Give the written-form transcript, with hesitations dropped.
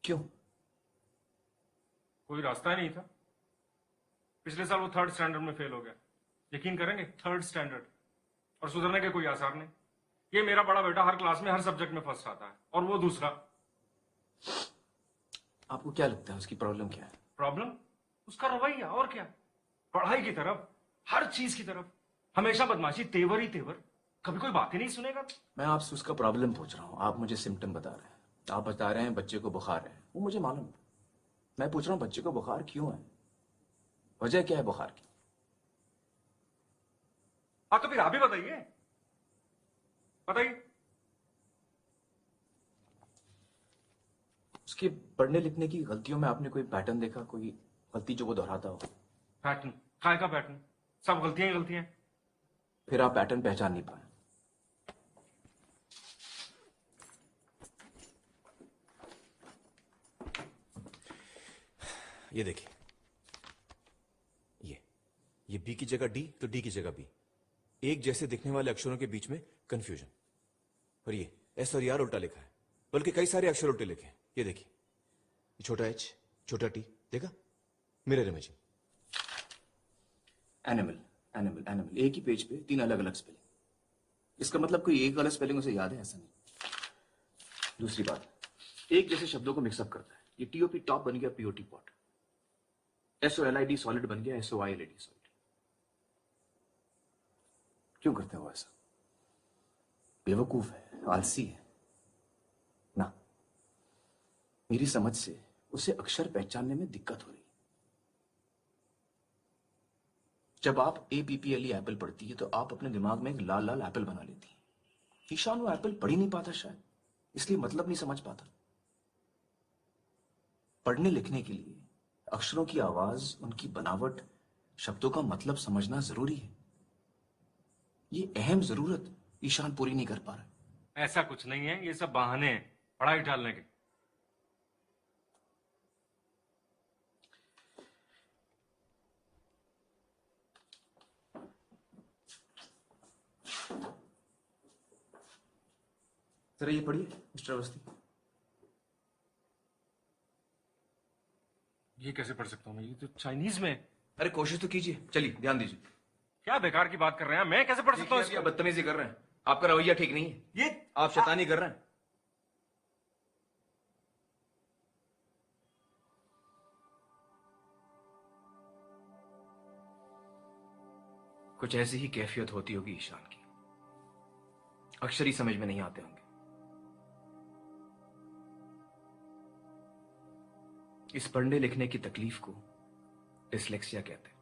क्यों? कोई रास्ता ही नहीं था। पिछले साल वो थर्ड स्टैंडर्ड में फेल हो गया। यकीन करेंगे, थर्ड स्टैंडर्ड। और सुधरने के कोई आसार नहीं। ये मेरा बड़ा बेटा हर क्लास में हर सब्जेक्ट में फर्स्ट आता है और वो दूसरा। आपको क्या लगता है उसकी प्रॉब्लम क्या है? प्रॉब्लम उसका रवैया, और क्या। पढ़ाई की तरफ, हर चीज की तरफ हमेशा बदमाशी, तेवर ही तेवर। कभी कोई बात ही नहीं सुनेगा। मैं आपसे उसका प्रॉब्लम पूछ रहा हूँ, आप मुझे सिम्टम बता रहे हैं। आप बता रहे हैं बच्चे को बुखार है, वो मुझे मालूम है। मैं पूछ रहा हूँ बच्चे को बुखार क्यों है, वजह क्या है बुखार की? हाँ तो फिर आप ही बताइए, बताइए। उसके पढ़ने लिखने की गलतियों में आपने कोई पैटर्न देखा, कोई गलती जो वो दोहराता हो? पैटर्न? काय का पैटर्न? सब गलतियां ही गलतियां हैं। फिर आप पैटर्न पहचान नहीं पाए। ये देखिए, ये बी की जगह डी तो डी की जगह बी। एक जैसे दिखने वाले अक्षरों के बीच में कंफ्यूजन। और ये एस और आर उल्टा लिखा है, बल्कि कई सारे अक्षर उल्टे लिखे हैं। ये देखिए, छोटा एच, छोटा टी, देखा? Mirror imaging. Animal, animal, animal, एक ही पेज पे 3 अलग अलग स्पेलिंग। इसका मतलब कोई एक गलत स्पेलिंग उसे याद है, ऐसा नहीं। दूसरी बात, एक जैसे शब्दों को मिक्सअप करता है। ये टीओपी टॉप बन गया पीओटी पॉट, SOLID सॉलिड बन गया SOILD सॉलिड। क्यों करते हो ऐसा? बेवकूफ है, आलसी है ना? मेरी समझ से उसे अक्षर पहचानने में दिक्कत हो रही है। जब आप APPLE एप्पल पढ़ती है तो आप अपने दिमाग में एक लाल लाल एप्पल बना लेती है। ईशान वो एप्पल पढ़ ही नहीं पाता, शायद इसलिए मतलब नहीं समझ पाता। पढ़ने लिखने के लिए अक्षरों की आवाज, उनकी बनावट, शब्दों का मतलब समझना जरूरी है। ये अहम जरूरत ईशान पूरी नहीं कर पा रहा। ऐसा कुछ नहीं है, ये सब बहाने हैं पढ़ाई टालने के। जरा ये पढ़िए मिस्टर अवस्थी। ये कैसे पढ़ सकता हूँ मैं? ये तो चाइनीज में है। अरे कोशिश तो कीजिए, चलिए ध्यान दीजिए। क्या बेकार की बात कर रहे हैं, मैं कैसे पढ़ सकता हूँ देखिए, इसको? आप बदतमीजी कर रहे हैं, आपका रवैया ठीक नहीं है। ये आप शैतानी कर रहे हैं। कुछ ऐसी ही कैफियत होती होगी ईशान की, अक्षर ही समझ में नहीं आते होंगे। इस पढ़ने लिखने की तकलीफ को डिसलेक्सिया कहते हैं।